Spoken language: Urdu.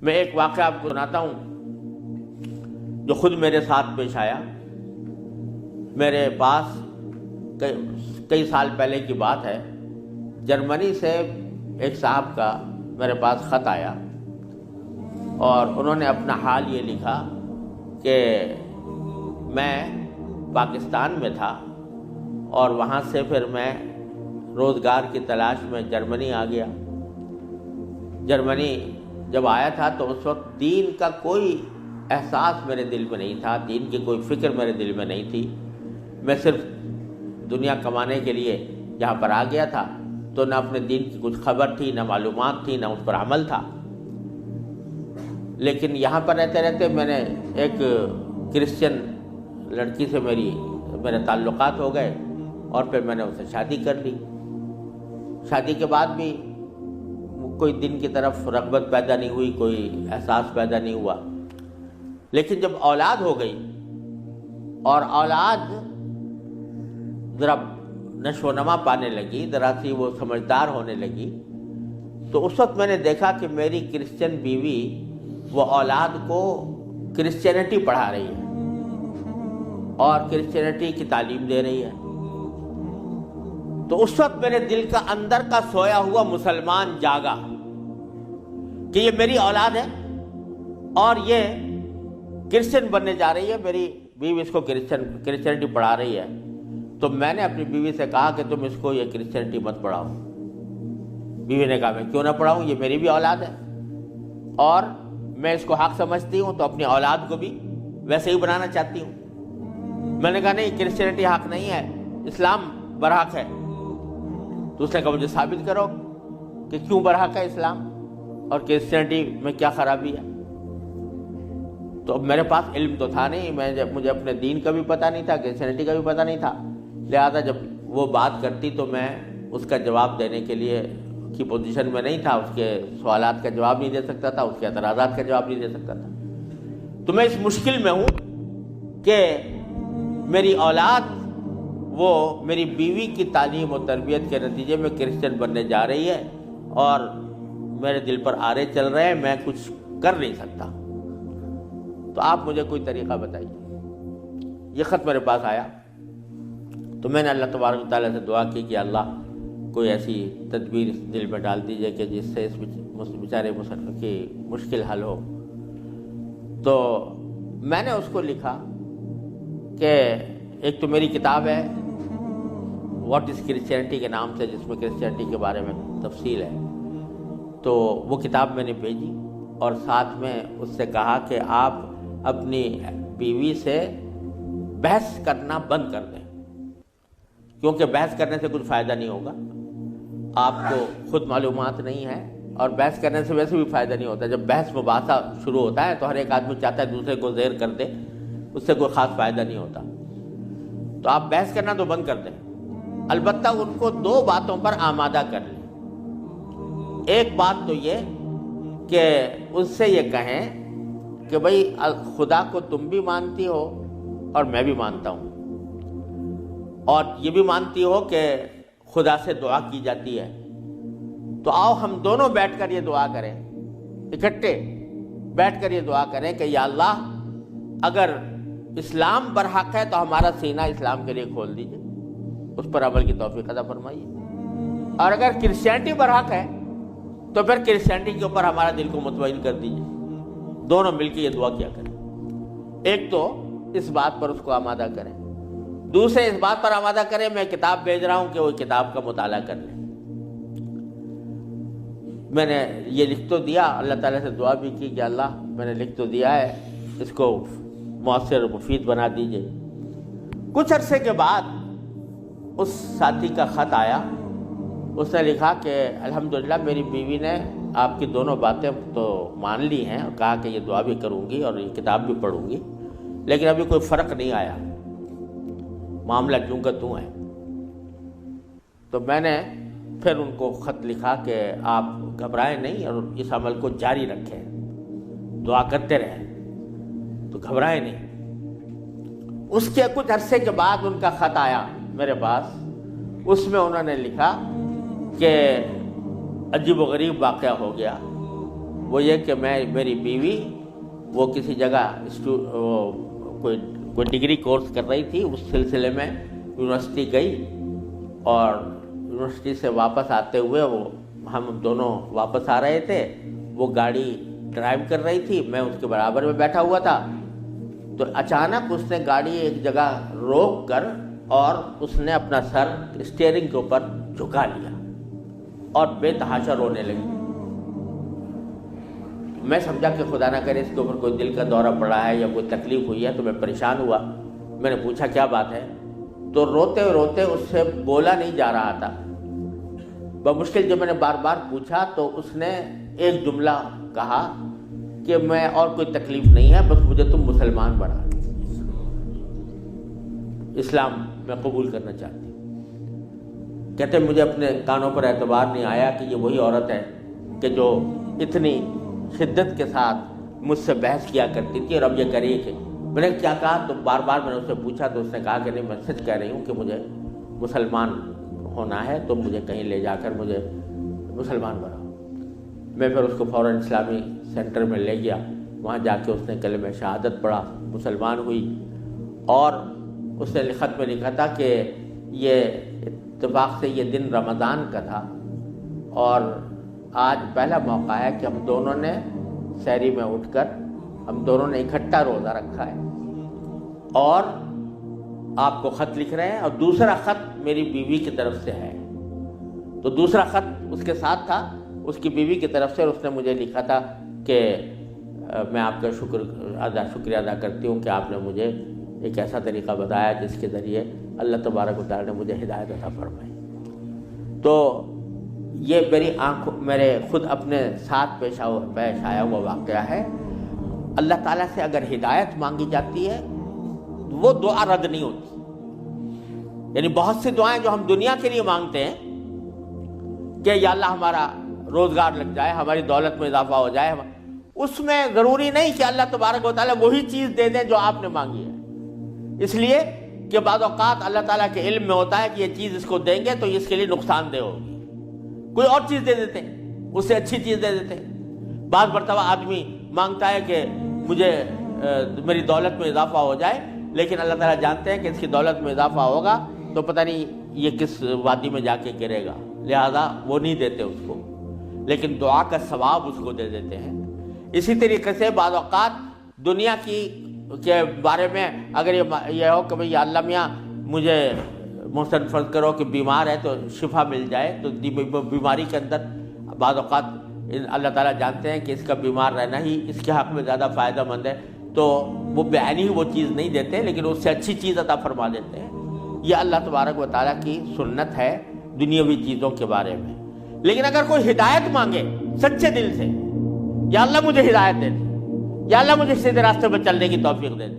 میں ایک واقعہ آپ کو سناتا ہوں جو خود میرے ساتھ پیش آیا. میرے پاس کئی سال پہلے کی بات ہے، جرمنی سے ایک صاحب کا میرے پاس خط آیا اور انہوں نے اپنا حال یہ لکھا کہ میں پاکستان میں تھا اور وہاں سے پھر میں روزگار کی تلاش میں جرمنی آ گیا. جرمنی جب آیا تھا تو اس وقت دین کا کوئی احساس میرے دل میں نہیں تھا، دین کی کوئی فکر میرے دل میں نہیں تھی. میں صرف دنیا کمانے کے لیے یہاں پر آ گیا تھا، تو نہ اپنے دین کی کچھ خبر تھی، نہ معلومات تھی، نہ اس پر عمل تھا. لیکن یہاں پر رہتے رہتے میں نے ایک کرسچن لڑکی سے میرے تعلقات ہو گئے اور پھر میں نے اسے شادی کر لی. شادی کے بعد بھی کوئی دین کی طرف رغبت پیدا نہیں ہوئی، کوئی احساس پیدا نہیں ہوا. لیکن جب اولاد ہو گئی اور اولاد ذرا نشو و نما پانے لگی، ذرا سی وہ سمجھدار ہونے لگی، تو اس وقت میں نے دیکھا کہ میری کرسچن بیوی وہ اولاد کو کرسچینٹی پڑھا رہی ہے اور کرسچینٹی کی تعلیم دے رہی ہے. تو اس وقت میرے دل کا اندر کا سویا ہوا مسلمان جاگا کہ یہ میری اولاد ہے اور یہ کرسچن بننے جا رہی ہے، میری بیوی اس کو کرسچینٹی پڑھا رہی ہے. تو میں نے اپنی بیوی سے کہا کہ تم اس کو یہ کرسچینٹی مت پڑھاؤ. بیوی نے کہا میں کیوں نہ پڑھاؤں، یہ میری بھی اولاد ہے اور میں اس کو حق سمجھتی ہوں، تو اپنی اولاد کو بھی ویسے ہی بنانا چاہتی ہوں. میں نے کہا نہیں، کرسچینٹی حق نہیں ہے، اسلام برحق ہے. تو اس نے کہا مجھے ثابت کرو کہ کیوں برحق ہے اسلام اور کرسچینٹی میں کیا خرابی ہے. تو اب میرے پاس علم تو تھا نہیں، مجھے اپنے دین کا بھی پتہ نہیں تھا، کرسچینٹی کا بھی پتہ نہیں تھا. لہذا جب وہ بات کرتی تو میں اس کا جواب دینے کے لیے کی پوزیشن میں نہیں تھا، اس کے سوالات کا جواب نہیں دے سکتا تھا، اس کے اعتراضات کا جواب نہیں دے سکتا تھا. تو میں اس مشکل میں ہوں کہ میری اولاد وہ میری بیوی کی تعلیم و تربیت کے نتیجے میں کرسچن بننے جا رہی ہے اور میرے دل پر آرے چل رہے ہیں، میں کچھ کر نہیں سکتا. تو آپ مجھے کوئی طریقہ بتائیے. یہ خط میرے پاس آیا تو میں نے اللہ تبارک و تعالیٰ سے دعا کی کہ اللہ کوئی ایسی تدبیر دل میں ڈال دیجیے کہ جس سے اس بیچارے مسلمان کی مشکل حل ہو. تو میں نے اس کو لکھا کہ ایک تو میری کتاب ہے واٹ از کرسچینٹی کے نام سے، جس میں کرسچینٹی کے بارے میں تفصیل ہے. تو وہ کتاب میں نے بھیجی اور ساتھ میں اس سے کہا کہ آپ اپنی بیوی سے بحث کرنا بند کر دیں، کیونکہ بحث کرنے سے کچھ فائدہ نہیں ہوگا. آپ کو خود معلومات نہیں ہے اور بحث کرنے سے ویسے بھی فائدہ نہیں ہوتا. جب بحث مباحثہ شروع ہوتا ہے تو ہر ایک آدمی چاہتا ہے دوسرے کو زیر کر دے، اس سے کوئی خاص فائدہ نہیں ہوتا. تو آپ بحث کرنا تو بند کر دیں، البتہ ان کو 2 باتوں پر آمادہ کر لیں. ایک بات تو یہ کہ اس سے یہ کہیں کہ بھئی خدا کو تم بھی مانتی ہو اور میں بھی مانتا ہوں، اور یہ بھی مانتی ہو کہ خدا سے دعا کی جاتی ہے. تو آؤ ہم دونوں بیٹھ کر یہ دعا کریں، اکٹھے بیٹھ کر یہ دعا کریں کہ یا اللہ اگر اسلام برحق ہے تو ہمارا سینہ اسلام کے لیے کھول دیجئے، اس پر عمل کی توفیق عطا فرمائیے. اور اگر کرسچینٹی برحق ہے تو پھر کرسچینٹی کے اوپر ہمارا دل کو مطمئن کر دیجئے. دونوں مل کے یہ دعا کیا کریں. ایک تو اس بات پر اس کو آمادہ کریں، دوسرے اس بات پر آمادہ کریں میں کتاب بھیج رہا ہوں کہ وہ کتاب کا مطالعہ کر لیں. میں نے یہ لکھ تو دیا، اللہ تعالیٰ سے دعا بھی کی کہ اللہ میں نے لکھ تو دیا ہے، اس کو مؤثر و مفید بنا دیجئے. کچھ عرصے کے بعد اس ساتھی کا خط آیا. اس نے لکھا کہ الحمدللہ میری بیوی نے آپ کی دونوں باتیں تو مان لی ہیں اور کہا کہ یہ دعا بھی کروں گی اور یہ کتاب بھی پڑھوں گی، لیکن ابھی کوئی فرق نہیں آیا، معاملہ کیوں کا توں ہے. تو میں نے پھر ان کو خط لکھا کہ آپ گھبرائیں نہیں اور اس عمل کو جاری رکھیں، دعا کرتے رہیں، تو گھبرائیں نہیں. اس کے کچھ عرصے کے بعد ان کا خط آیا میرے پاس. اس میں انہوں نے لکھا کہ عجیب و غریب واقعہ ہو گیا وہ یہ کہ میری بیوی وہ کسی جگہ کوئی ڈگری کورس کر رہی تھی، اس سلسلے میں یونیورسٹی گئی، اور یونیورسٹی سے واپس آتے ہوئے ہم دونوں واپس آ رہے تھے، وہ گاڑی ڈرائیو کر رہی تھی، میں اس کے برابر میں بیٹھا ہوا تھا، تو اچانک اس نے گاڑی ایک جگہ روک کر اور اس نے اپنا سر اسٹیئرنگ کے اوپر جھکا لیا اور بے تحاشا رونے لگی۔ میں سمجھا کہ خدا نہ کرے اس کے اوپر کوئی دل کا دورہ پڑا ہے یا کوئی تکلیف ہوئی ہے، تو میں پریشان ہوا۔ میں نے پوچھا کیا بات ہے، تو روتے روتے اس سے بولا نہیں جا رہا تھا۔ بمشکل جب میں نے بار بار پوچھا تو اس نے ایک جملہ کہا کہ میں اور کوئی تکلیف نہیں ہے، بس مجھے تم مسلمان بنا دو، اسلام میں قبول کرنا چاہتی ہوں۔ کہتے مجھے اپنے کانوں پر اعتبار نہیں آیا کہ یہ وہی عورت ہے کہ جو اتنی شدت کے ساتھ مجھ سے بحث کیا کرتی تھی، اور اب یہ کری کہ میں نے کیا کہا، تو بار بار میں نے اس سے پوچھا تو اس نے کہا کہ نہیں، میں سچ کہہ رہی ہوں کہ مجھے مسلمان ہونا ہے، تو مجھے کہیں لے جا کر مجھے مسلمان بناؤ۔ میں پھر اس کو فوراً اسلامی سینٹر میں لے گیا، وہاں جا کے اس نے کلمہ شہادت پڑھا، مسلمان ہوئی، اور اس نے خط میں لکھا تھا کہ یہ اتفاق سے یہ دن رمضان کا تھا، اور آج پہلا موقع ہے کہ ہم دونوں نے سحری میں اٹھ کر ہم دونوں نے اکٹھا روزہ رکھا ہے، اور آپ کو خط لکھ رہے ہیں، اور دوسرا خط میری بیوی کی طرف سے ہے۔ تو دوسرا خط اس کے ساتھ تھا اس کی بیوی کی طرف سے، اور اس نے مجھے لکھا تھا کہ میں آپ کا شکریہ ادا کرتی ہوں کہ آپ نے مجھے ایک ایسا طریقہ بتایا جس کے ذریعے اللہ تبارک و تعالیٰ نے مجھے ہدایت عطا فرمائی۔ تو یہ میرے خود اپنے ساتھ پیش آیا ہوا واقعہ ہے۔ اللہ تعالیٰ سے اگر ہدایت مانگی جاتی ہے وہ دعا رد نہیں ہوتی۔ یعنی بہت سی دعائیں جو ہم دنیا کے لیے مانگتے ہیں کہ یا اللہ ہمارا روزگار لگ جائے، ہماری دولت میں اضافہ ہو جائے، اس میں ضروری نہیں کہ اللہ تبارک و تعالیٰ وہی چیز دے دیں جو آپ نے مانگی ہے، اس لیے کہ بعض اوقات اللہ تعالیٰ کے علم میں ہوتا ہے کہ یہ چیز اس کو دیں گے تو اس کے لیے نقصان دہ ہوگی، کوئی اور چیز دے دیتے ہیں، اس سے اچھی چیز دے دیتے ہیں۔ بعض مرتبہ آدمی مانگتا ہے کہ مجھے میری دولت میں اضافہ ہو جائے، لیکن اللہ تعالیٰ جانتے ہیں کہ اس کی دولت میں اضافہ ہوگا تو پتہ نہیں یہ کس وادی میں جا کے گرے گا، لہذا وہ نہیں دیتے اس کو، لیکن دعا کا ثواب اس کو دے دیتے ہیں۔ اسی طریقے سے بعض اوقات دنیا کے بارے میں اگر یہ ہو کہ بھئی اللہ میاں مجھے محسن فرض کرو کہ بیمار ہے تو شفا مل جائے، تو بیماری کے اندر بعض اوقات اللہ تعالیٰ جانتے ہیں کہ اس کا بیمار رہنا ہی اس کے حق میں زیادہ فائدہ مند ہے، تو وہ بعینی ہی وہ چیز نہیں دیتے، لیکن اس سے اچھی چیز عطا فرما دیتے ہیں۔ یہ اللہ تبارک و تعالیٰ کی سنت ہے دنیاوی چیزوں کے بارے میں۔ لیکن اگر کوئی ہدایت مانگے سچے دل سے، یا اللہ مجھے ہدایت دے دے، یا اللہ مجھے سیدھے راستے پر چلنے کی توفیق دے دے،